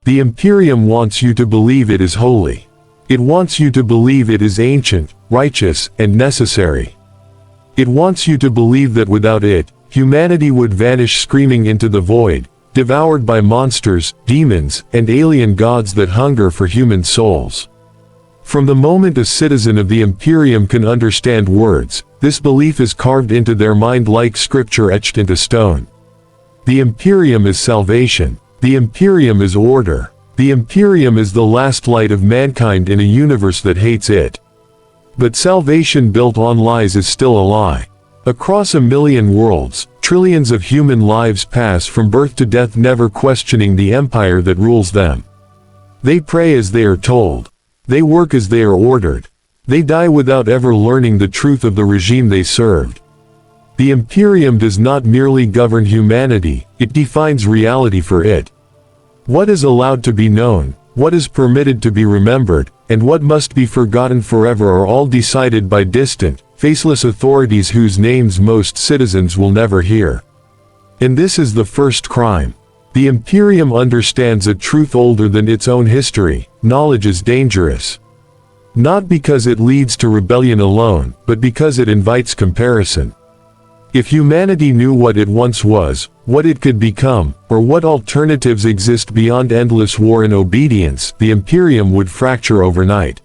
The Imperium wants you to believe it is holy. It wants you to believe it is ancient, righteous, and necessary. It wants you to believe that without it, humanity would vanish screaming into the void, devoured by monsters, demons, and alien gods that hunger for human souls. From the moment a citizen of the Imperium can understand words, this belief is carved into their mind like scripture etched into stone. The Imperium is salvation. The Imperium is order. The Imperium is the last light of mankind in a universe that hates it. But salvation built on lies is still a lie. Across a million worlds, trillions of human lives pass from birth to death, never questioning the empire that rules them. They pray as they are told. They work as they are ordered. They die without ever learning the truth of the regime they served. The Imperium does not merely govern humanity, it defines reality for it. What is allowed to be known, what is permitted to be remembered, and what must be forgotten forever are all decided by distant, faceless authorities whose names most citizens will never hear. And this is the first crime. The Imperium understands a truth older than its own history: knowledge is dangerous. Not because it leads to rebellion alone, but because it invites comparison. If humanity knew what it once was, what it could become, or what alternatives exist beyond endless war and obedience, the Imperium would fracture overnight.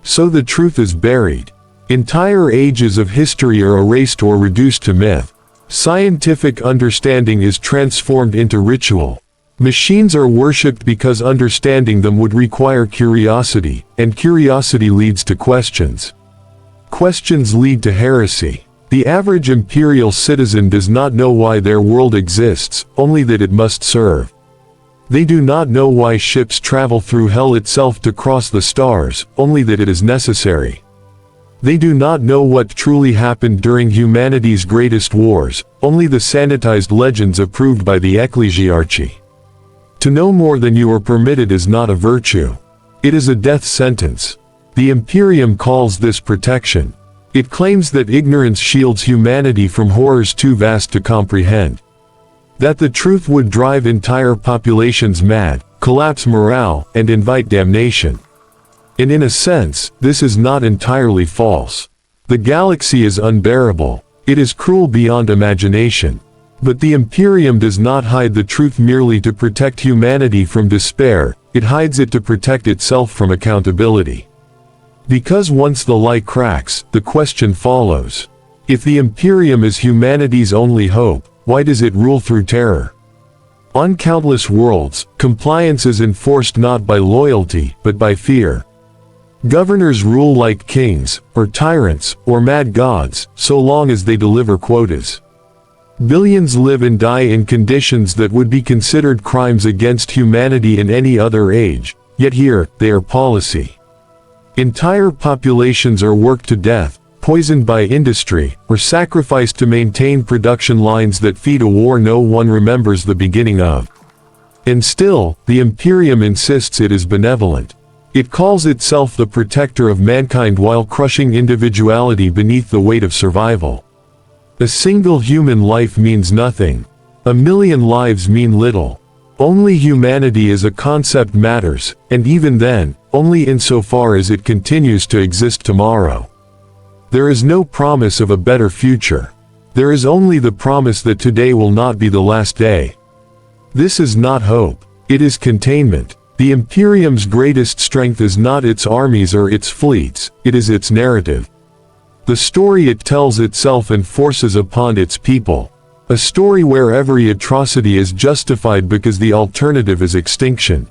So the truth is buried. Entire ages of history are erased or reduced to myth. Scientific understanding is transformed into ritual. Machines are worshipped because understanding them would require curiosity, and curiosity leads to questions. Questions lead to heresy. The average imperial citizen does not know why their world exists, only that it must serve. They do not know why ships travel through hell itself to cross the stars, only that it is necessary. They do not know what truly happened during humanity's greatest wars, only the sanitized legends approved by the ecclesiarchy. To know more than you are permitted is not a virtue. It is a death sentence. The Imperium calls this protection. It claims that ignorance shields humanity from horrors too vast to comprehend. That the truth would drive entire populations mad, collapse morale, and invite damnation. And in a sense, this is not entirely false. The galaxy is unbearable. It is cruel beyond imagination. But the Imperium does not hide the truth merely to protect humanity from despair, it hides it to protect itself from accountability. Because once the lie cracks, the question follows. If the Imperium is humanity's only hope, why does it rule through terror? On countless worlds, compliance is enforced not by loyalty, but by fear. Governors rule like kings, or tyrants, or mad gods, so long as they deliver quotas. Billions live and die in conditions that would be considered crimes against humanity in any other age, yet here, they are policy. Entire populations are worked to death, poisoned by industry, or sacrificed to maintain production lines that feed a war no one remembers the beginning of. And still, the Imperium insists it is benevolent. It calls itself the protector of mankind while crushing individuality beneath the weight of survival. A single human life means nothing. A million lives mean little. Only humanity as a concept matters, and even then, only insofar as it continues to exist tomorrow. There is no promise of a better future. There is only the promise that today will not be the last day. This is not hope. It is containment. The Imperium's greatest strength is not its armies or its fleets, it is its narrative. The story it tells itself and forces upon its people. A story where every atrocity is justified because the alternative is extinction.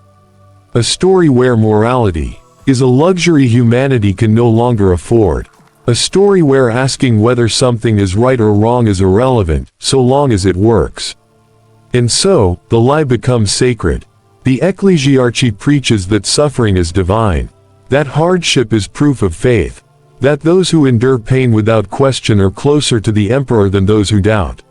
A story where morality is a luxury humanity can no longer afford. A story where asking whether something is right or wrong is irrelevant, so long as it works. And so, the lie becomes sacred. The ecclesiarchy preaches that suffering is divine. That hardship is proof of faith. That those who endure pain without question are closer to the emperor than those who doubt.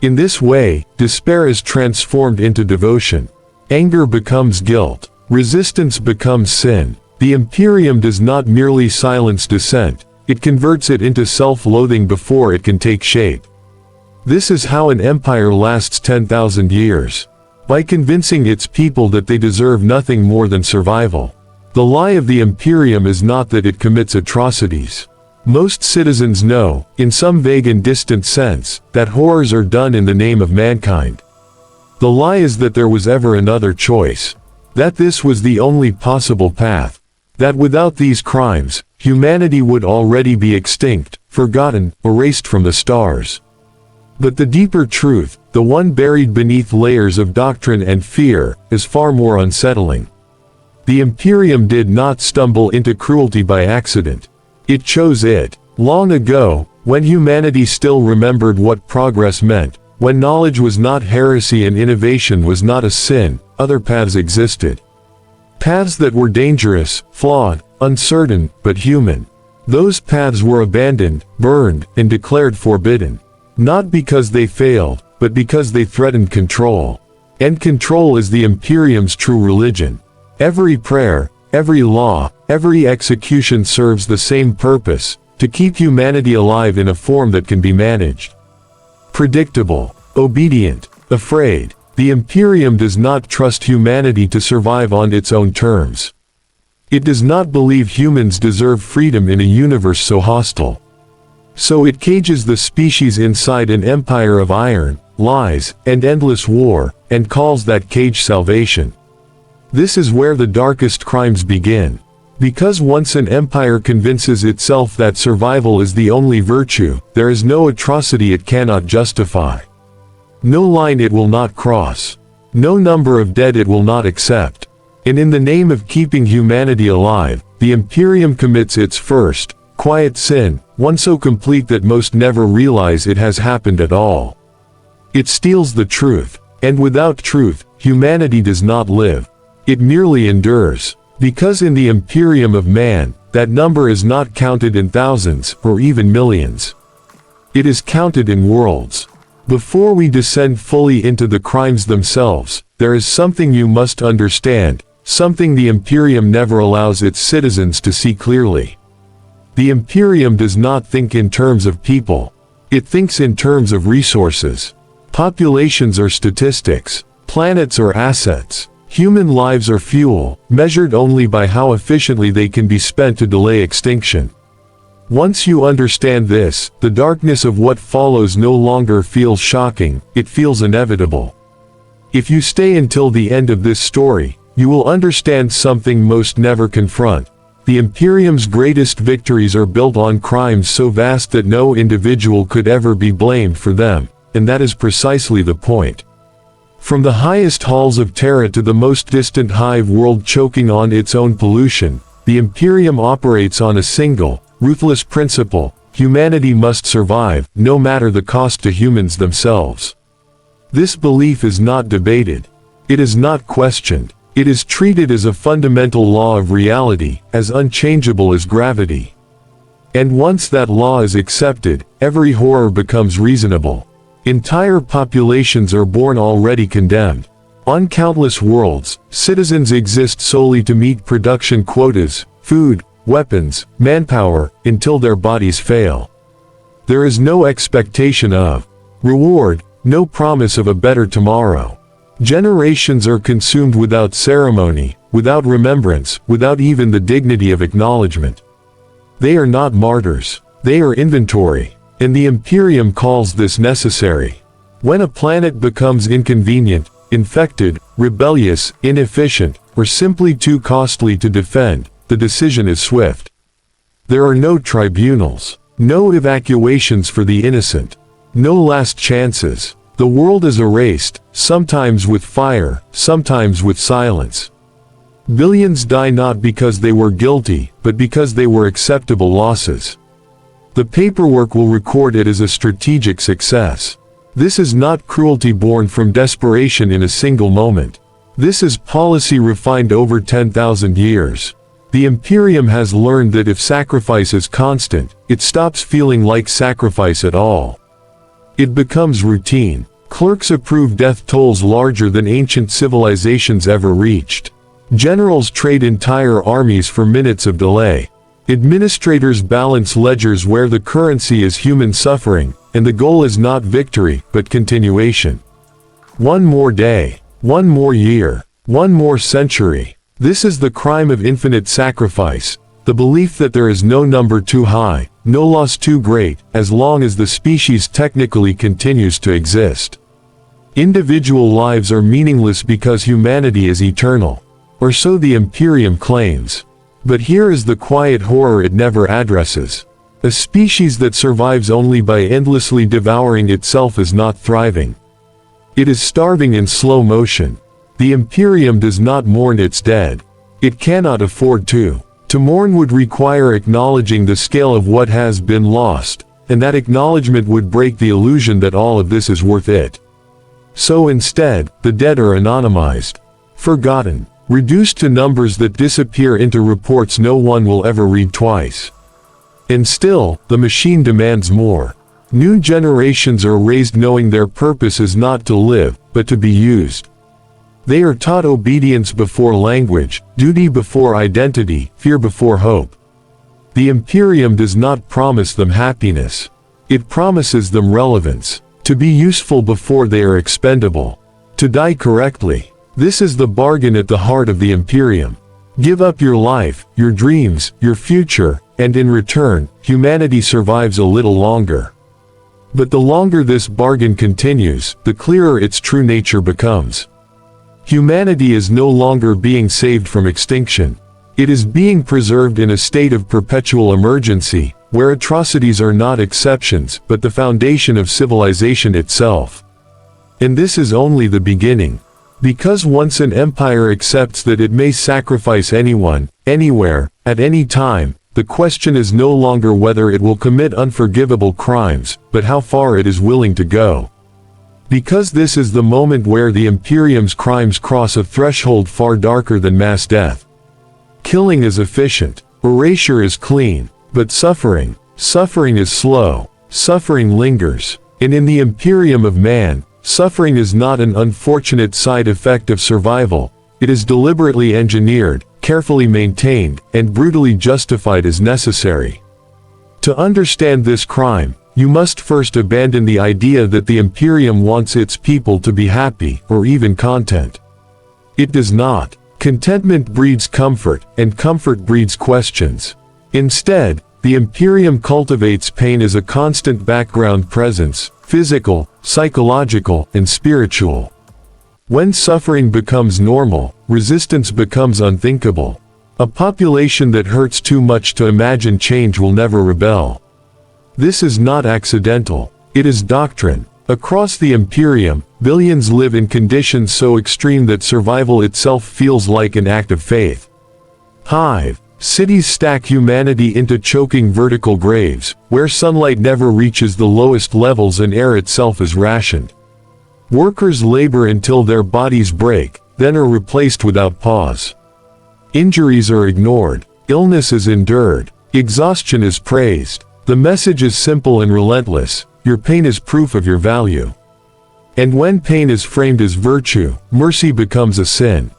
In this way, despair is transformed into devotion. Anger becomes guilt. Resistance becomes sin. The Imperium does not merely silence dissent, it converts it into self-loathing before it can take shape. This is how an empire lasts 10,000 years. by convincing its people that they deserve nothing more than survival. The lie of the Imperium is not that it commits atrocities. Most citizens know, in some vague and distant sense, that horrors are done in the name of mankind. The lie is that there was ever another choice. That this was the only possible path. That without these crimes, humanity would already be extinct, forgotten, erased from the stars. But the deeper truth, the one buried beneath layers of doctrine and fear, is far more unsettling. The Imperium did not stumble into cruelty by accident. It chose it. Long ago, when humanity still remembered what progress meant, when knowledge was not heresy and innovation was not a sin, other paths existed. Paths that were dangerous, flawed, uncertain, but human. Those paths were abandoned, burned, and declared forbidden. Not because they failed, but because they threatened control. And control is the Imperium's true religion. Every prayer, every law, every execution serves the same purpose, to keep humanity alive in a form that can be managed. Predictable, obedient, afraid, the Imperium does not trust humanity to survive on its own terms. It does not believe humans deserve freedom in a universe so hostile. So it cages the species inside an empire of iron, lies, and endless war, and calls that cage salvation. This is where the darkest crimes begin. Because once an empire convinces itself that survival is the only virtue, there is no atrocity it cannot justify. No line it will not cross. No number of dead it will not accept. And in the name of keeping humanity alive, the Imperium commits its first, quiet sin, one so complete that most never realize it has happened at all. It steals the truth, and without truth, humanity does not live. It merely endures. Because in the Imperium of Man, that number is not counted in thousands, or even millions. It is counted in worlds. Before we descend fully into the crimes themselves, there is something you must understand, something the Imperium never allows its citizens to see clearly. The Imperium does not think in terms of people. It thinks in terms of resources. Populations are statistics. Planets are assets. Human lives are fuel, measured only by how efficiently they can be spent to delay extinction. Once you understand this, the darkness of what follows no longer feels shocking, it feels inevitable. If you stay until the end of this story, you will understand something most never confront. The Imperium's greatest victories are built on crimes so vast that no individual could ever be blamed for them, and that is precisely the point. From the highest halls of Terra to the most distant hive world choking on its own pollution, the Imperium operates on a single, ruthless principle: humanity must survive, no matter the cost to humans themselves. This belief is not debated. It is not questioned. It is treated as a fundamental law of reality, as unchangeable as gravity. And once that law is accepted, every horror becomes reasonable. Entire populations are born already condemned. On countless worlds, citizens exist solely to meet production quotas, food, weapons, manpower, until their bodies fail. There is no expectation of reward, no promise of a better tomorrow. Generations are consumed without ceremony, without remembrance, without even the dignity of acknowledgement. They are not martyrs. They are inventory. And the Imperium calls this necessary. When a planet becomes inconvenient, infected, rebellious, inefficient, or simply too costly to defend, the decision is swift. There are no tribunals, no evacuations for the innocent, no last chances. The world is erased, sometimes with fire, sometimes with silence. Billions die not because they were guilty, but because they were acceptable losses. The paperwork will record it as a strategic success. This is not cruelty born from desperation in a single moment. This is policy refined over 10,000 years. The Imperium has learned that if sacrifice is constant, it stops feeling like sacrifice at all. It becomes routine. Clerks approve death tolls larger than ancient civilizations ever reached. Generals trade entire armies for minutes of delay. Administrators balance ledgers where the currency is human suffering, and the goal is not victory, but continuation. One more day. One more year. One more century. This is the crime of infinite sacrifice, the belief that there is no number too high, no loss too great, as long as the species technically continues to exist. Individual lives are meaningless because humanity is eternal. Or so the Imperium claims. But here is the quiet horror it never addresses. A species that survives only by endlessly devouring itself is not thriving. It is starving in slow motion. The Imperium does not mourn its dead. It cannot afford to. To mourn would require acknowledging the scale of what has been lost, and that acknowledgement would break the illusion that all of this is worth it. So instead, the dead are anonymized, forgotten, reduced to numbers that disappear into reports no one will ever read twice. And still, the machine demands more. New generations are raised knowing their purpose is not to live, but to be used. They are taught obedience before language, duty before identity, fear before hope. The Imperium does not promise them happiness. It promises them relevance. To be useful before they are expendable. To die correctly. This is the bargain at the heart of the Imperium. Give up your life, your dreams, your future, and in return, humanity survives a little longer. But the longer this bargain continues, the clearer its true nature becomes. Humanity is no longer being saved from extinction. It is being preserved in a state of perpetual emergency, where atrocities are not exceptions, but the foundation of civilization itself. And this is only the beginning. Because once an empire accepts that it may sacrifice anyone, anywhere, at any time, the question is no longer whether it will commit unforgivable crimes, but how far it is willing to go. Because this is the moment where the Imperium's crimes cross a threshold far darker than mass death. Killing is efficient, erasure is clean, but suffering is slow, suffering lingers, and in the Imperium of Man, suffering is not an unfortunate side effect of survival, it is deliberately engineered, carefully maintained, and brutally justified as necessary. To understand this crime, you must first abandon the idea that the Imperium wants its people to be happy, or even content. It does not. Contentment breeds comfort, and comfort breeds questions. Instead, the Imperium cultivates pain as a constant background presence, physical, psychological, and spiritual. When suffering becomes normal, resistance becomes unthinkable. A population that hurts too much to imagine change will never rebel. This is not accidental. It is doctrine. Across the Imperium, billions live in conditions so extreme that survival itself feels like an act of faith. Hive. Cities stack humanity into choking vertical graves, where sunlight never reaches the lowest levels and air itself is rationed. Workers labor until their bodies break, then are replaced without pause. Injuries are ignored. Illness is endured. Exhaustion is praised. The message is simple and relentless. Your pain is proof of your value. And when pain is framed as virtue, mercy becomes a sin.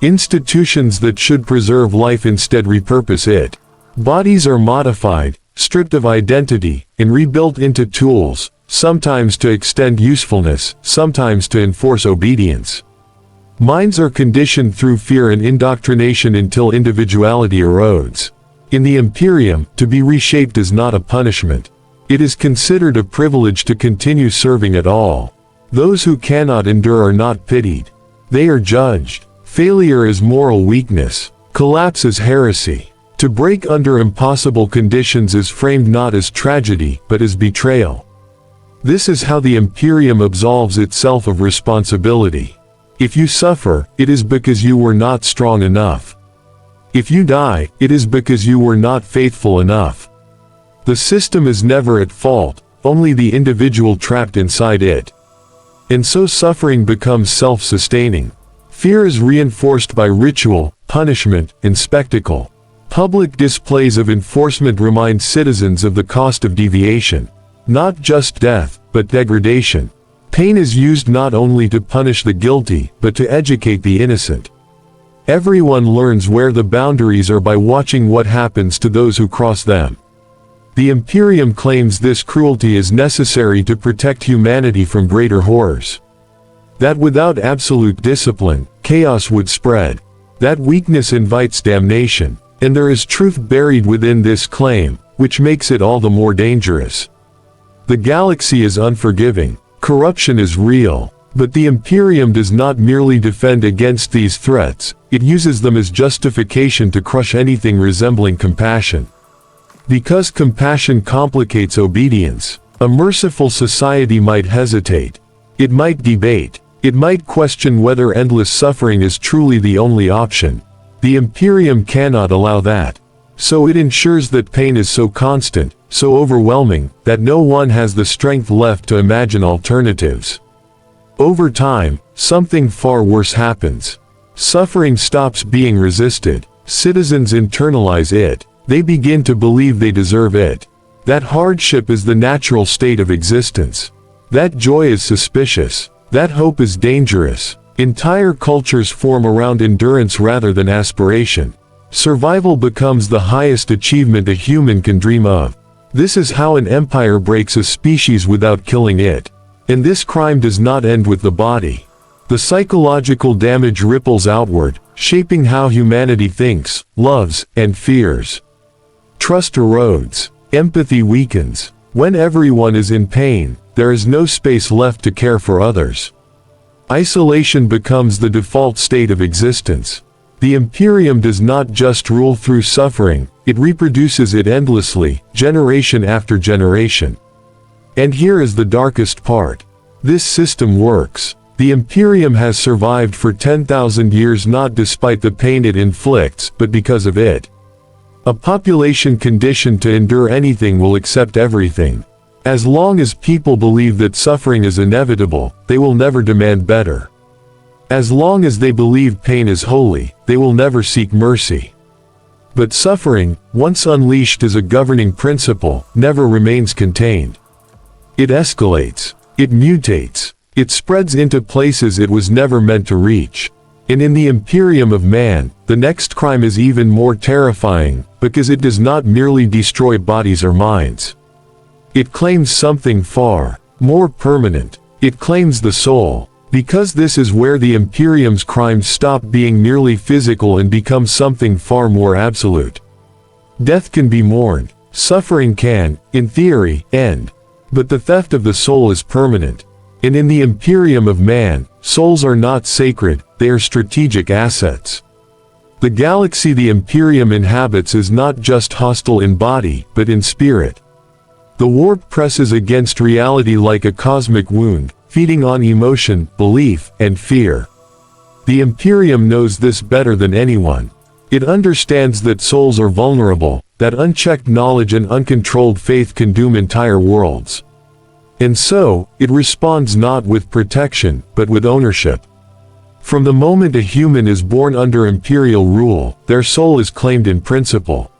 Institutions that should preserve life instead repurpose it. Bodies are modified, stripped of identity, and rebuilt into tools, sometimes to extend usefulness, sometimes to enforce obedience. Minds are conditioned through fear and indoctrination until individuality erodes. In the Imperium, to be reshaped is not a punishment. It is considered a privilege to continue serving at all. Those who cannot endure are not pitied. They are judged. Failure is moral weakness. Collapse is heresy. To break under impossible conditions is framed not as tragedy, but as betrayal. This is how the Imperium absolves itself of responsibility. If you suffer, it is because you were not strong enough. If you die, it is because you were not faithful enough. The system is never at fault, only the individual trapped inside it. And so suffering becomes self-sustaining. Fear is reinforced by ritual, punishment, and spectacle. Public displays of enforcement remind citizens of the cost of deviation. Not just death, but degradation. Pain is used not only to punish the guilty, but to educate the innocent. Everyone learns where the boundaries are by watching what happens to those who cross them. The Imperium claims this cruelty is necessary to protect humanity from greater horrors. that without absolute discipline, chaos would spread, that weakness invites damnation, and there is truth buried within this claim, which makes it all the more dangerous. The galaxy is unforgiving, corruption is real, but the Imperium does not merely defend against these threats, it uses them as justification to crush anything resembling compassion. Because compassion complicates obedience, a merciful society might hesitate. It might debate. It might question whether endless suffering is truly the only option. The Imperium cannot allow that. So it ensures that pain is so constant, so overwhelming, that no one has the strength left to imagine alternatives. Over time, something far worse happens. Suffering stops being resisted. Citizens internalize it. They begin to believe they deserve it. That hardship is the natural state of existence. That joy is suspicious. That hope is dangerous. Entire cultures form around endurance rather than aspiration. Survival becomes the highest achievement a human can dream of. This is how an empire breaks a species without killing it. And this crime does not end with the body. The psychological damage ripples outward, shaping how humanity thinks, loves, and fears. Trust erodes. Empathy weakens. When everyone is in pain, there is no space left to care for others. Isolation becomes the default state of existence. The Imperium does not just rule through suffering, it reproduces it endlessly, generation after generation. And here is the darkest part. This system works. The Imperium has survived for 10,000 years not despite the pain it inflicts, but because of it. A population conditioned to endure anything will accept everything. As long as people believe that suffering is inevitable, they will never demand better. As long as they believe pain is holy, they will never seek mercy. But suffering, once unleashed as a governing principle, never remains contained. It escalates. It mutates. It spreads into places it was never meant to reach. And in the Imperium of Man, the next crime is even more terrifying, because it does not merely destroy bodies or minds. It claims something far more permanent. It claims the soul. Because this is where the Imperium's crimes stop being merely physical and become something far more absolute. Death can be mourned. Suffering can, in theory, end. But the theft of the soul is permanent. And in the Imperium of Man, souls are not sacred, they are strategic assets. The galaxy the Imperium inhabits is not just hostile in body, but in spirit. The warp presses against reality like a cosmic wound, feeding on emotion, belief, and fear. The Imperium knows this better than anyone. It understands that souls are vulnerable, that unchecked knowledge and uncontrolled faith can doom entire worlds. And so, it responds not with protection, but with ownership. From the moment a human is born under imperial rule, their soul is claimed in principle.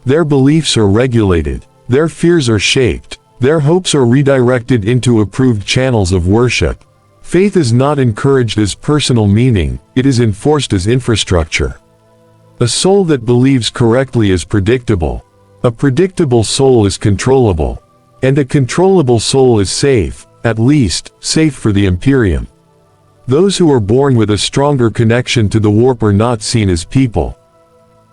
Their beliefs are regulated, their fears are shaped, their hopes are redirected into approved channels of worship. Faith is not encouraged as personal meaning, it is enforced as infrastructure. A soul that believes correctly is predictable. A predictable soul is controllable. And a controllable soul is safe, at least, safe for the Imperium. Those who are born with a stronger connection to the warp are not seen as people.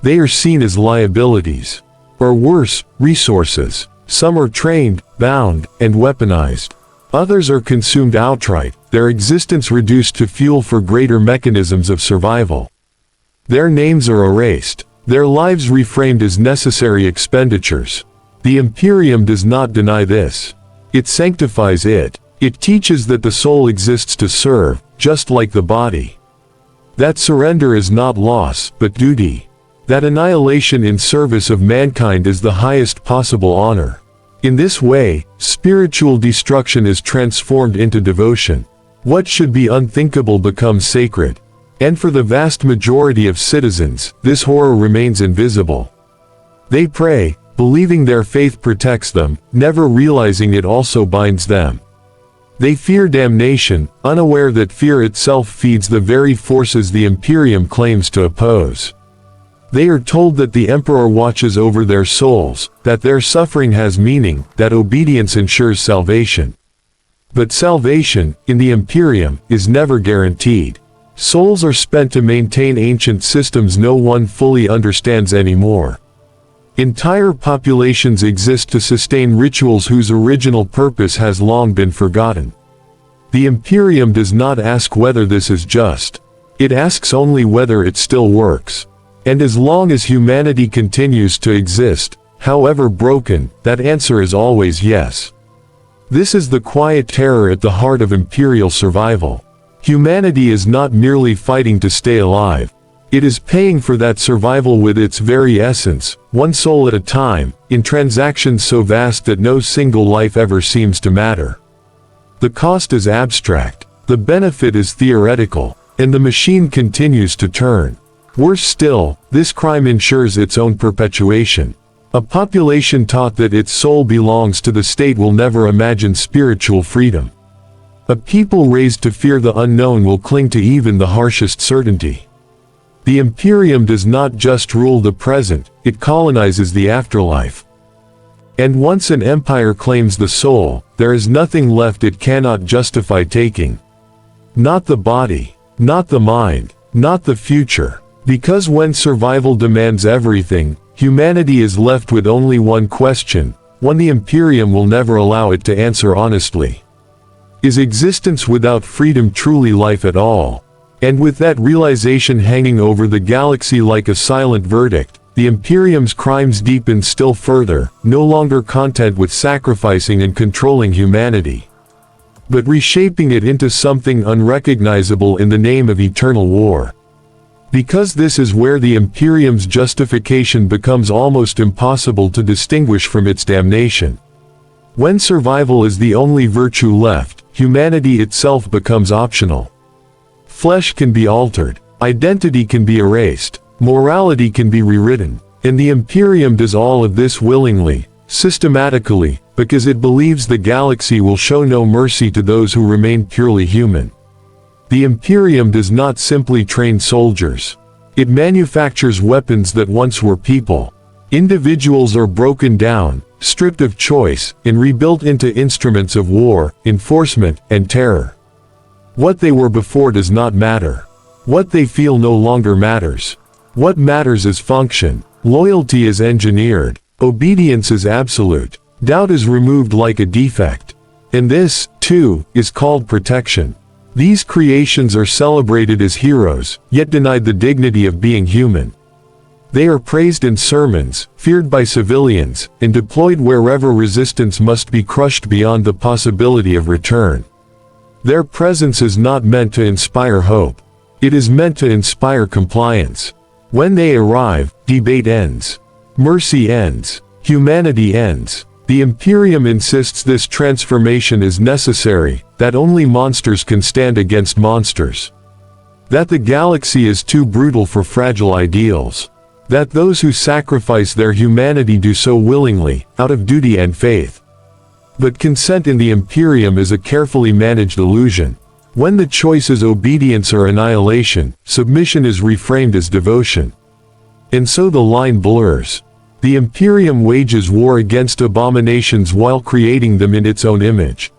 They are seen as liabilities. Or worse, resources. Some are trained, bound, and weaponized. Others are consumed outright, their existence reduced to fuel for greater mechanisms of survival. Their names are erased, their lives reframed as necessary expenditures. The Imperium does not deny this. It sanctifies it. It teaches that the soul exists to serve, just like the body. That surrender is not loss, but duty. That annihilation in service of mankind is the highest possible honor. In this way, spiritual destruction is transformed into devotion. What should be unthinkable becomes sacred. And for the vast majority of citizens, this horror remains invisible. They pray, believing their faith protects them, never realizing it also binds them. They fear damnation, unaware that fear itself feeds the very forces the Imperium claims to oppose. They are told that the Emperor watches over their souls, that their suffering has meaning, that obedience ensures salvation. But salvation, in the Imperium, is never guaranteed. Souls are spent to maintain ancient systems no one fully understands anymore. Entire populations exist to sustain rituals whose original purpose has long been forgotten. The Imperium does not ask whether this is just. It asks only whether it still works. And as long as humanity continues to exist, however broken, that answer is always yes. This is the quiet terror at the heart of Imperial survival. Humanity is not merely fighting to stay alive. It is paying for that survival with its very essence, one soul at a time, in transactions so vast that no single life ever seems to matter. The cost is abstract, the benefit is theoretical, and the machine continues to turn. Worse still, this crime ensures its own perpetuation. A population taught that its soul belongs to the state will never imagine spiritual freedom. A people raised to fear the unknown will cling to even the harshest certainty. The Imperium does not just rule the present, it colonizes the afterlife. And once an empire claims the soul, there is nothing left it cannot justify taking. Not the body, not the mind, not the future. Because when survival demands everything, humanity is left with only one question, one the Imperium will never allow it to answer honestly. Is existence without freedom truly life at all? And with that realization hanging over the galaxy like a silent verdict, the Imperium's crimes deepen still further, no longer content with sacrificing and controlling humanity, but reshaping it into something unrecognizable in the name of eternal war. Because this is where the Imperium's justification becomes almost impossible to distinguish from its damnation. When survival is the only virtue left, humanity itself becomes optional. Flesh can be altered, identity can be erased, morality can be rewritten, and the Imperium does all of this willingly, systematically, because it believes the galaxy will show no mercy to those who remain purely human. The Imperium does not simply train soldiers. It manufactures weapons that once were people. Individuals are broken down, stripped of choice, and rebuilt into instruments of war, enforcement, and terror. What they were before does not matter. What they feel no longer matters. What matters is function. Loyalty is engineered. Obedience is absolute. Doubt is removed like a defect. And this, too, is called protection. These creations are celebrated as heroes, yet denied the dignity of being human. They are praised in sermons, feared by civilians, and deployed wherever resistance must be crushed beyond the possibility of return. Their presence is not meant to inspire hope. It is meant to inspire compliance. When they arrive, debate ends. Mercy ends. Humanity ends. The Imperium insists this transformation is necessary, that only monsters can stand against monsters. That the galaxy is too brutal for fragile ideals. That those who sacrifice their humanity do so willingly, out of duty and faith. But consent in the Imperium is a carefully managed illusion. When the choice is obedience or annihilation, submission is reframed as devotion. And so the line blurs. The Imperium wages war against abominations while creating them in its own image.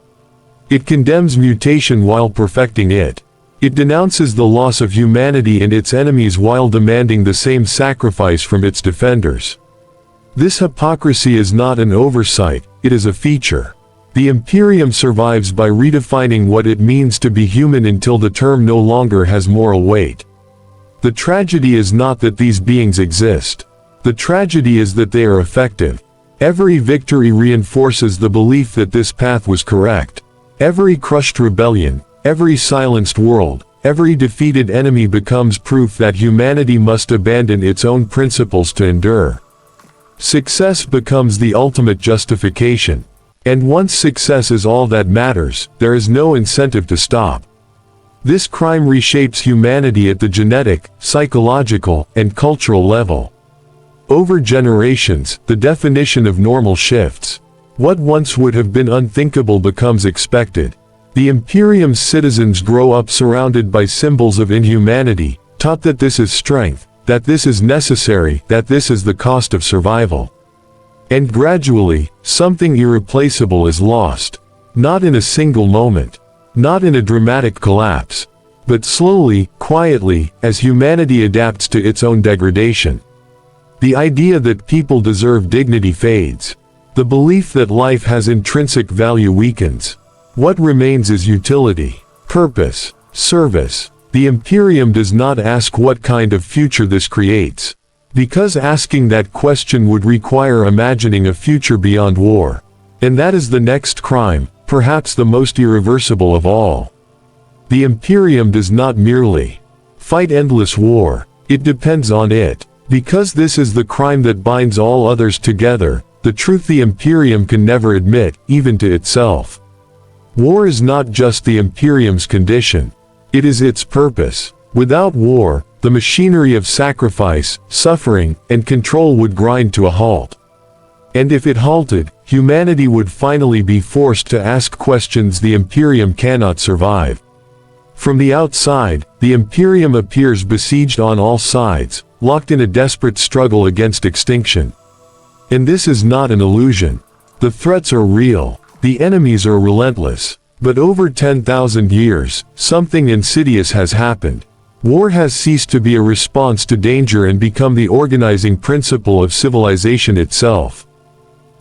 It condemns mutation while perfecting it. It denounces the loss of humanity and its enemies while demanding the same sacrifice from its defenders. This hypocrisy is not an oversight, it is a feature. The Imperium survives by redefining what it means to be human until the term no longer has moral weight. The tragedy is not that these beings exist. The tragedy is that they are effective. Every victory reinforces the belief that this path was correct. Every crushed rebellion, every silenced world, every defeated enemy becomes proof that humanity must abandon its own principles to endure. Success becomes the ultimate justification. And once success is all that matters, there is no incentive to stop. This crime reshapes humanity at the genetic, psychological, and cultural level. Over generations, the definition of normal shifts. What once would have been unthinkable becomes expected. The Imperium's citizens grow up surrounded by symbols of inhumanity, taught that this is strength, that this is necessary, that this is the cost of survival. And gradually, something irreplaceable is lost. Not in a single moment. Not in a dramatic collapse. But slowly, quietly, as humanity adapts to its own degradation. The idea that people deserve dignity fades. The belief that life has intrinsic value weakens. What remains is utility, purpose, service. The Imperium does not ask what kind of future this creates, because asking that question would require imagining a future beyond war. And that is the next crime, perhaps the most irreversible of all. The Imperium does not merely fight endless war, it depends on it. Because this is the crime that binds all others together, the truth the Imperium can never admit, even to itself. War is not just the Imperium's condition. It is its purpose. Without war, the machinery of sacrifice, suffering, and control would grind to a halt. And if it halted, humanity would finally be forced to ask questions the Imperium cannot survive. From the outside, the Imperium appears besieged on all sides, locked in a desperate struggle against extinction. And this is not an illusion. The threats are real. The enemies are relentless. But over 10,000 years, something insidious has happened. War has ceased to be a response to danger and become the organizing principle of civilization itself.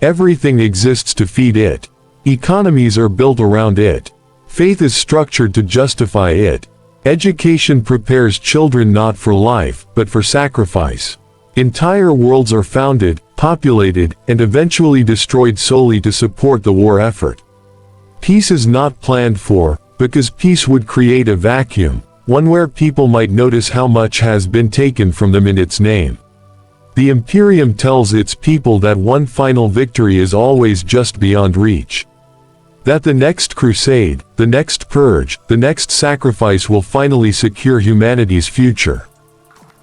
Everything exists to feed it. Economies are built around it. Faith is structured to justify it. Education prepares children not for life, but for sacrifice. Entire worlds are founded, populated, and eventually destroyed solely to support the war effort. Peace is not planned for, because peace would create a vacuum, one where people might notice how much has been taken from them in its name. The Imperium tells its people that one final victory is always just beyond reach. That the next crusade, the next purge, the next sacrifice will finally secure humanity's future.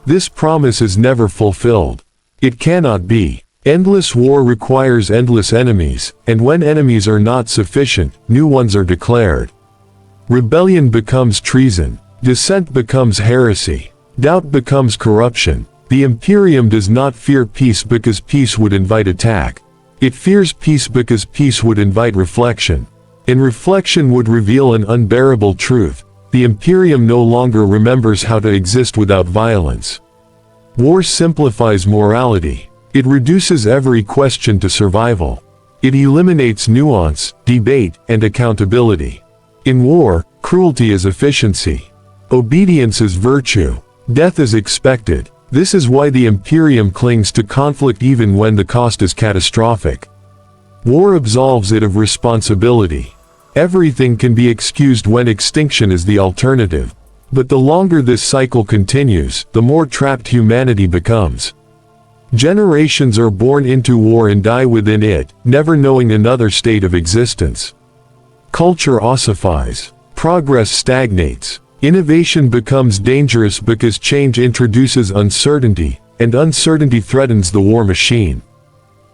This promise is never fulfilled. It cannot be. Endless war requires endless enemies, and when enemies are not sufficient, new ones are declared. Rebellion becomes treason. Dissent becomes heresy. Doubt becomes corruption. The Imperium does not fear peace because peace would invite attack. It fears peace because peace would invite reflection. And reflection would reveal an unbearable truth. The Imperium no longer remembers how to exist without violence. War simplifies morality. It reduces every question to survival. It eliminates nuance, debate, and accountability. In war, cruelty is efficiency. Obedience is virtue. Death is expected. This is why the Imperium clings to conflict even when the cost is catastrophic. War absolves it of responsibility. Everything can be excused when extinction is the alternative. But the longer this cycle continues, the more trapped humanity becomes. Generations are born into war and die within it, never knowing another state of existence. Culture ossifies. Progress stagnates. Innovation becomes dangerous because change introduces uncertainty, and uncertainty threatens the war machine.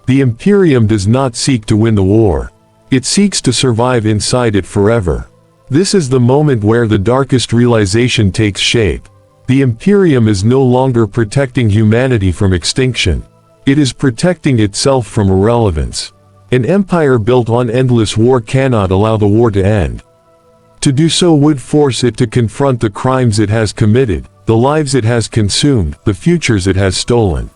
The Imperium does not seek to win the war. It seeks to survive inside it forever. This is the moment where the darkest realization takes shape. The Imperium is no longer protecting humanity from extinction. It is protecting itself from irrelevance. An empire built on endless war cannot allow the war to end. To do so would force it to confront the crimes it has committed, the lives it has consumed, the futures it has stolen.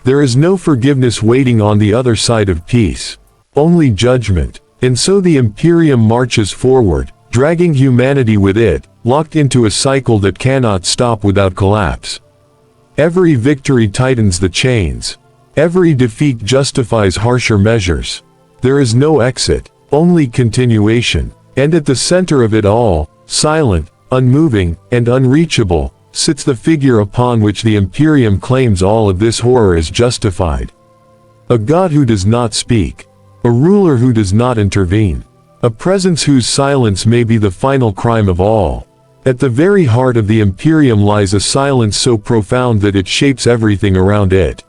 There is no forgiveness waiting on the other side of peace. Only judgment. And so the Imperium marches forward, dragging humanity with it, locked into a cycle that cannot stop without collapse. Every victory tightens the chains. Every defeat justifies harsher measures. There is no exit, only continuation. And at the center of it all, silent, unmoving, and unreachable, sits the figure upon which the Imperium claims all of this horror is justified. A god who does not speak. A ruler who does not intervene. A presence whose silence may be the final crime of all. At the very heart of the Imperium lies a silence so profound that it shapes everything around it.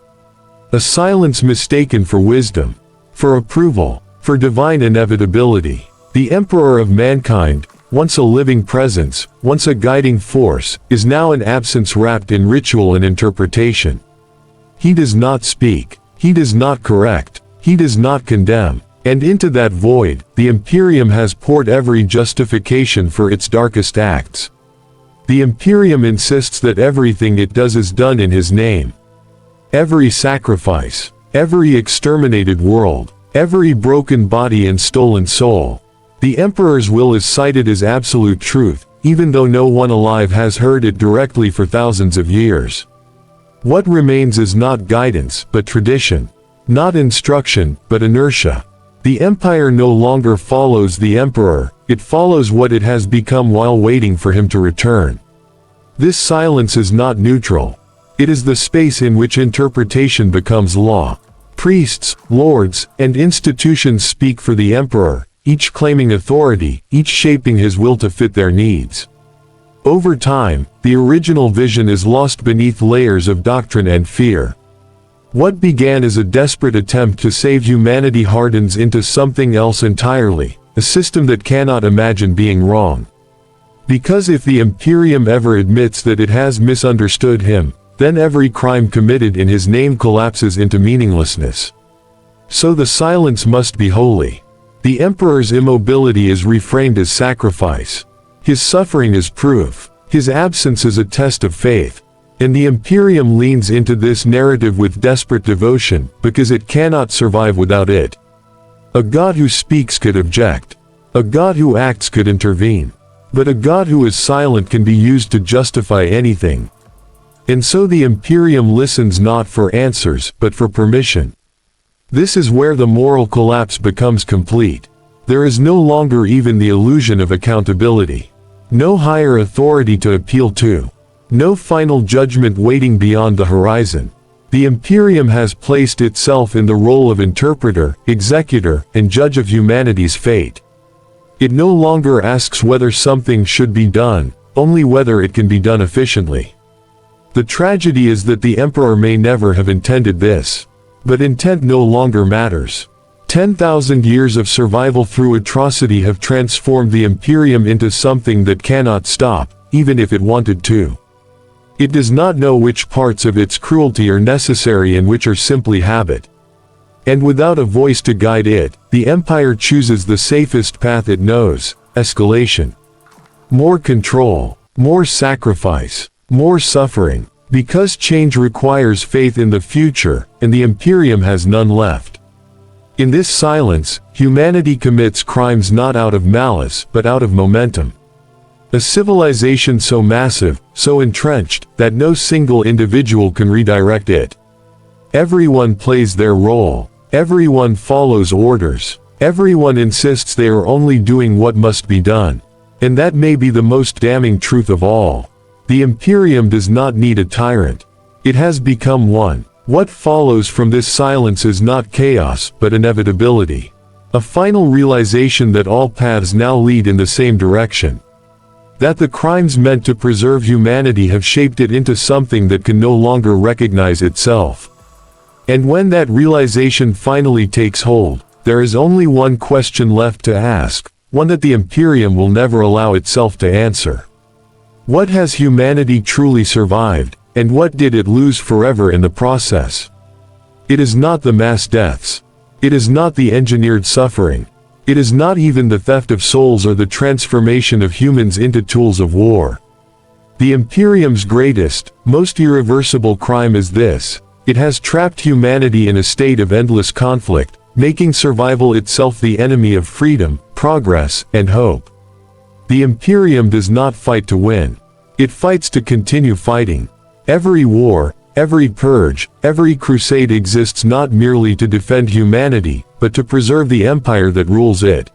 A silence mistaken for wisdom, for approval, for divine inevitability. The Emperor of mankind, once a living presence, once a guiding force, is now an absence wrapped in ritual and interpretation. He does not speak. He does not correct. He does not condemn. And into that void, the Imperium has poured every justification for its darkest acts. The Imperium insists that everything it does is done in his name. Every sacrifice, every exterminated world, every broken body and stolen soul. The Emperor's will is cited as absolute truth, even though no one alive has heard it directly for thousands of years. What remains is not guidance, but tradition. Not instruction, but inertia. The Empire no longer follows the Emperor, it follows what it has become while waiting for him to return. This silence is not neutral. It is the space in which interpretation becomes law. Priests, lords, and institutions speak for the Emperor, each claiming authority, each shaping his will to fit their needs. Over time, the original vision is lost beneath layers of doctrine and fear. What began as a desperate attempt to save humanity hardens into something else entirely, a system that cannot imagine being wrong. Because if the Imperium ever admits that it has misunderstood him, then every crime committed in his name collapses into meaninglessness. So the silence must be holy. The Emperor's immobility is reframed as sacrifice. His suffering is proof. His absence is a test of faith. And the Imperium leans into this narrative with desperate devotion, because it cannot survive without it. A God who speaks could object. A God who acts could intervene. But a God who is silent can be used to justify anything. And so the Imperium listens not for answers, but for permission. This is where the moral collapse becomes complete. There is no longer even the illusion of accountability. No higher authority to appeal to. No final judgment waiting beyond the horizon. The Imperium has placed itself in the role of interpreter, executor, and judge of humanity's fate. It no longer asks whether something should be done, only whether it can be done efficiently. The tragedy is that the Emperor may never have intended this. But intent no longer matters. 10,000 years of survival through atrocity have transformed the Imperium into something that cannot stop, even if it wanted to. It does not know which parts of its cruelty are necessary and which are simply habit. And without a voice to guide it, the Empire chooses the safest path it knows: escalation. More control, more sacrifice, more suffering. Because change requires faith in the future, and the Imperium has none left. In this silence, humanity commits crimes not out of malice, but out of momentum. A civilization so massive, so entrenched, that no single individual can redirect it. Everyone plays their role. Everyone follows orders. Everyone insists they are only doing what must be done. And that may be the most damning truth of all. The Imperium does not need a tyrant. It has become one. What follows from this silence is not chaos, but inevitability. A final realization that all paths now lead in the same direction. That the crimes meant to preserve humanity have shaped it into something that can no longer recognize itself. And when that realization finally takes hold, there is only one question left to ask, one that the Imperium will never allow itself to answer. What has humanity truly survived, and what did it lose forever in the process? It is not the mass deaths. It is not the engineered suffering. It is not even the theft of souls or the transformation of humans into tools of war. The Imperium's greatest, most irreversible crime is this: it has trapped humanity in a state of endless conflict, making survival itself the enemy of freedom, progress, and hope. The Imperium does not fight to win. It fights to continue fighting. Every war, every purge, every crusade exists not merely to defend humanity, but to preserve the empire that rules it.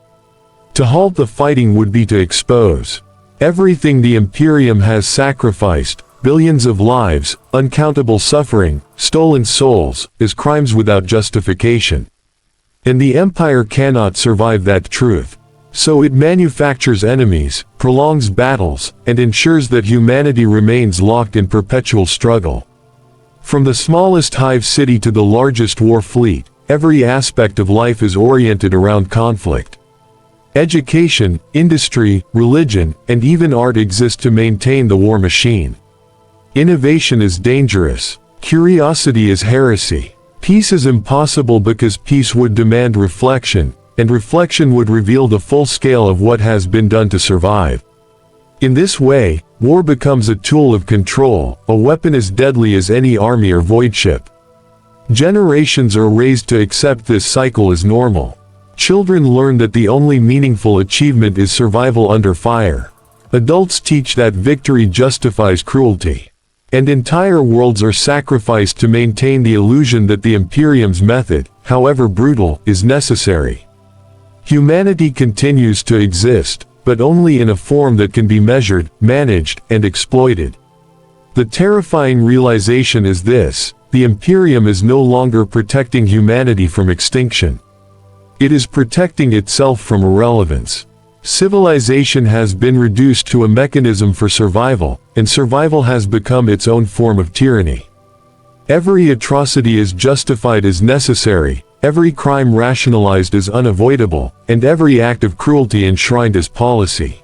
To halt the fighting would be to expose everything the Imperium has sacrificed, billions of lives, uncountable suffering, stolen souls, as crimes without justification. And the Empire cannot survive that truth. So it manufactures enemies, prolongs battles, and ensures that humanity remains locked in perpetual struggle. From the smallest hive city to the largest war fleet, every aspect of life is oriented around conflict. Education, industry, religion, and even art exist to maintain the war machine. Innovation is dangerous. Curiosity is heresy. Peace is impossible because peace would demand reflection, and reflection would reveal the full scale of what has been done to survive. In this way, war becomes a tool of control, a weapon as deadly as any army or void ship. Generations are raised to accept this cycle as normal. Children learn that the only meaningful achievement is survival under fire. Adults teach that victory justifies cruelty. And entire worlds are sacrificed to maintain the illusion that the Imperium's method, however brutal, is necessary. Humanity continues to exist, but only in a form that can be measured, managed, and exploited. The terrifying realization is this: the Imperium is no longer protecting humanity from extinction. It is protecting itself from irrelevance. Civilization has been reduced to a mechanism for survival, and survival has become its own form of tyranny. Every atrocity is justified as necessary, every crime rationalized as unavoidable, and every act of cruelty enshrined as policy.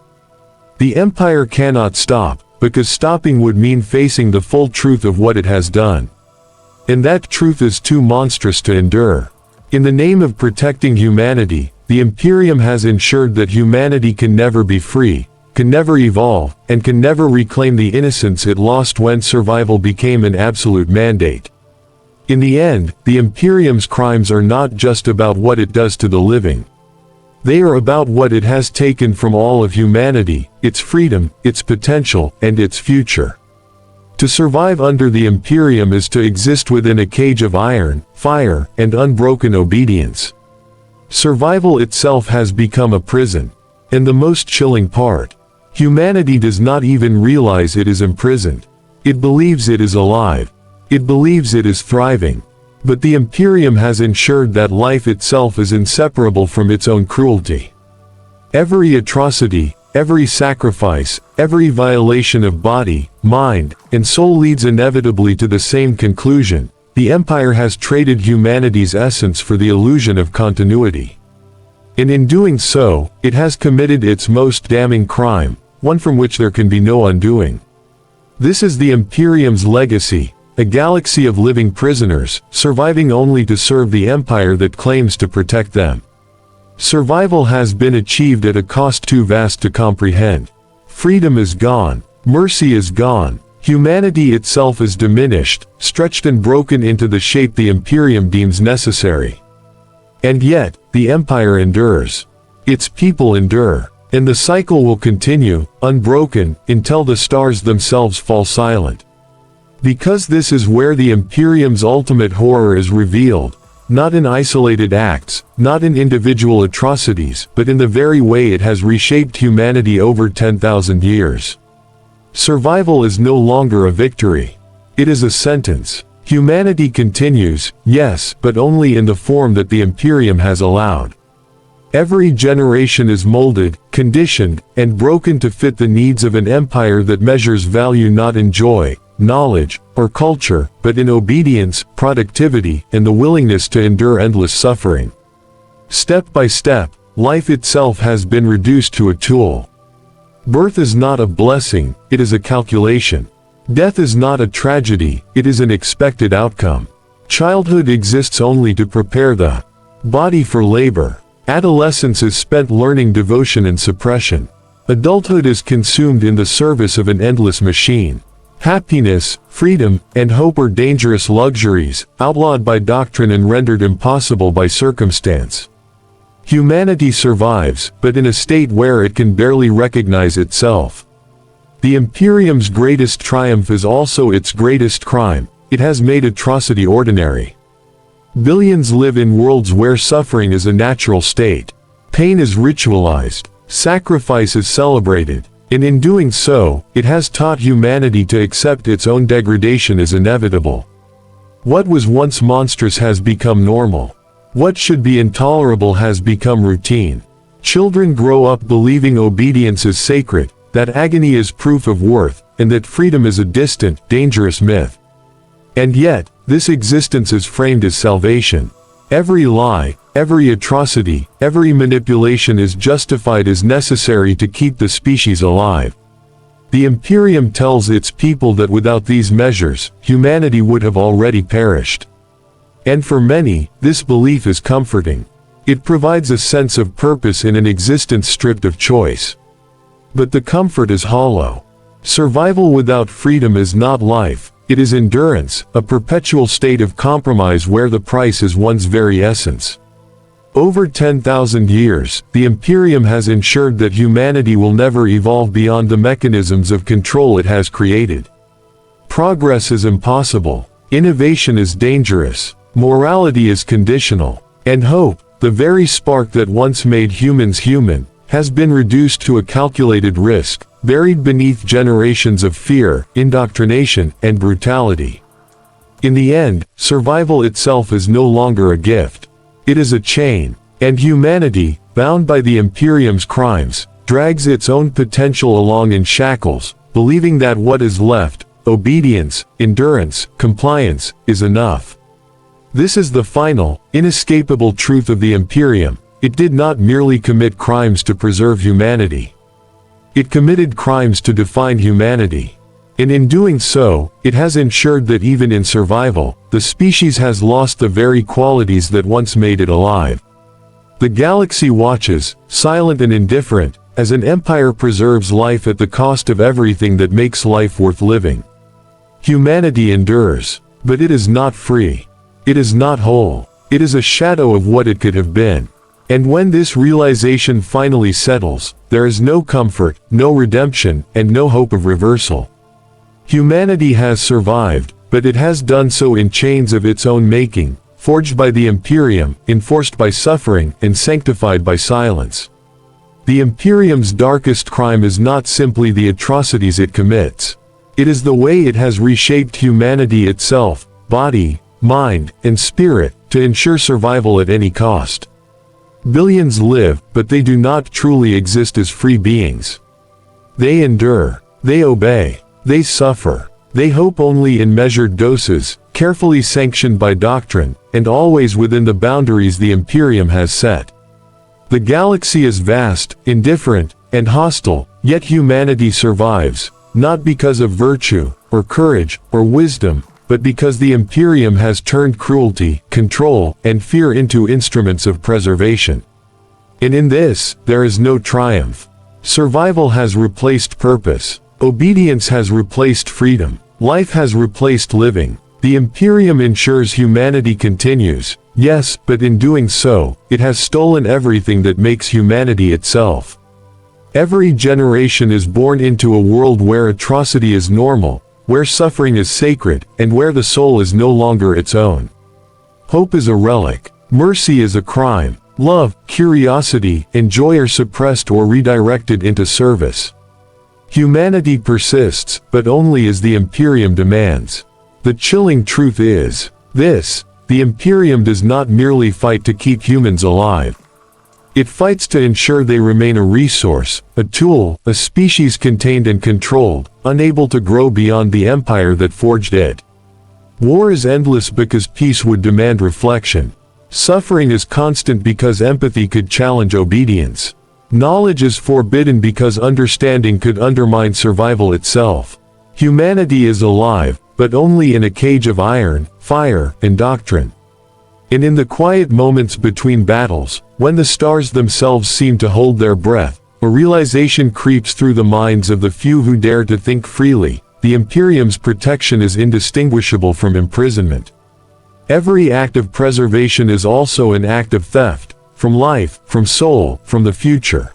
The Empire cannot stop, because stopping would mean facing the full truth of what it has done. And that truth is too monstrous to endure. In the name of protecting humanity, the Imperium has ensured that humanity can never be free, can never evolve, and can never reclaim the innocence it lost when survival became an absolute mandate. In the end, the Imperium's crimes are not just about what it does to the living. They are about what it has taken from all of humanity, its freedom, its potential, and its future. To survive under the Imperium is to exist within a cage of iron, fire, and unbroken obedience. Survival itself has become a prison. And the most chilling part: humanity does not even realize it is imprisoned. It believes it is alive. It believes it is thriving. But the Imperium has ensured that life itself is inseparable from its own cruelty. Every atrocity, every sacrifice, every violation of body, mind, and soul leads inevitably to the same conclusion: the Empire has traded humanity's essence for the illusion of continuity. And in doing so, it has committed its most damning crime, one from which there can be no undoing. This is the Imperium's legacy, a galaxy of living prisoners, surviving only to serve the Empire that claims to protect them. Survival has been achieved at a cost too vast to comprehend. Freedom is gone. Mercy is gone. Humanity itself is diminished, stretched and broken into the shape the Imperium deems necessary. And yet, the Empire endures. Its people endure. And the cycle will continue, unbroken, until the stars themselves fall silent. Because this is where the Imperium's ultimate horror is revealed, not in isolated acts, not in individual atrocities, but in the very way it has reshaped humanity over 10,000 years. Survival is no longer a victory. It is a sentence. Humanity continues, yes, but only in the form that the Imperium has allowed. Every generation is molded, conditioned, and broken to fit the needs of an empire that measures value not in joy, knowledge, or culture, but in obedience, productivity, and the willingness to endure endless suffering. Step by step, life itself has been reduced to a tool. Birth is not a blessing, it is a calculation. Death is not a tragedy, it is an expected outcome. Childhood exists only to prepare the body for labor. Adolescence is spent learning devotion and suppression. Adulthood is consumed in the service of an endless machine. Happiness, freedom, and hope are dangerous luxuries, outlawed by doctrine and rendered impossible by circumstance. Humanity survives, but in a state where it can barely recognize itself. The Imperium's greatest triumph is also its greatest crime: it has made atrocity ordinary. Billions live in worlds where suffering is a natural state. Pain is ritualized. Sacrifice is celebrated. And in doing so, it has taught humanity to accept its own degradation as inevitable. What was once monstrous has become normal. What should be intolerable has become routine. Children grow up believing obedience is sacred, that agony is proof of worth, and that freedom is a distant, dangerous myth. And yet, this existence is framed as salvation. Every lie, every atrocity, every manipulation is justified as necessary to keep the species alive. The Imperium tells its people that without these measures, humanity would have already perished. And for many, this belief is comforting. It provides a sense of purpose in an existence stripped of choice. But the comfort is hollow. Survival without freedom is not life, it is endurance, a perpetual state of compromise where the price is one's very essence. Over 10,000 years, the Imperium has ensured that humanity will never evolve beyond the mechanisms of control it has created. Progress is impossible, innovation is dangerous, morality is conditional, and hope, the very spark that once made humans human, has been reduced to a calculated risk, buried beneath generations of fear, indoctrination, and brutality. In the end, survival itself is no longer a gift. It is a chain, and humanity, bound by the Imperium's crimes, drags its own potential along in shackles, believing that what is left, obedience, endurance, compliance, is enough. This is the final, inescapable truth of the Imperium. It did not merely commit crimes to preserve humanity. It committed crimes to define humanity. And in doing so, it has ensured that even in survival, the species has lost the very qualities that once made it alive. The galaxy watches, silent and indifferent, as an empire preserves life at the cost of everything that makes life worth living. Humanity endures, but it is not free. It is not whole. It is a shadow of what it could have been. And when this realization finally settles, there is no comfort, no redemption, and no hope of reversal. Humanity has survived, but it has done so in chains of its own making, forged by the Imperium, enforced by suffering, and sanctified by silence. The Imperium's darkest crime is not simply the atrocities it commits. It is the way it has reshaped humanity itself, body, mind, and spirit, to ensure survival at any cost. Billions live, but they do not truly exist as free beings. They endure, they obey, they suffer, they hope only in measured doses, carefully sanctioned by doctrine, and always within the boundaries the Imperium has set. The galaxy is vast, indifferent, and hostile, yet humanity survives, not because of virtue, or courage, or wisdom, but because the Imperium has turned cruelty, control, and fear into instruments of preservation. And in this, there is no triumph. Survival has replaced purpose. Obedience has replaced freedom. Life has replaced living. The Imperium ensures humanity continues, yes, but in doing so, it has stolen everything that makes humanity itself. Every generation is born into a world where atrocity is normal, where suffering is sacred, and where the soul is no longer its own. Hope is a relic. Mercy is a crime. Love, curiosity, and joy are suppressed or redirected into service. Humanity persists, but only as the Imperium demands. The chilling truth is this: the Imperium does not merely fight to keep humans alive. It fights to ensure they remain a resource, a tool, a species contained and controlled, unable to grow beyond the empire that forged it. War is endless because peace would demand reflection. Suffering is constant because empathy could challenge obedience. Knowledge is forbidden because understanding could undermine survival itself. Humanity is alive, but only in a cage of iron, fire, and doctrine. And in the quiet moments between battles, when the stars themselves seem to hold their breath, a realization creeps through the minds of the few who dare to think freely: the Imperium's protection is indistinguishable from imprisonment. Every act of preservation is also an act of theft, from life, from soul, from the future.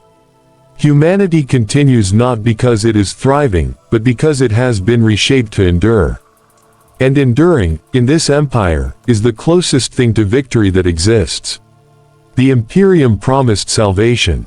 Humanity continues not because it is thriving, but because it has been reshaped to endure. And enduring, in this empire, is the closest thing to victory that exists. The Imperium promised salvation.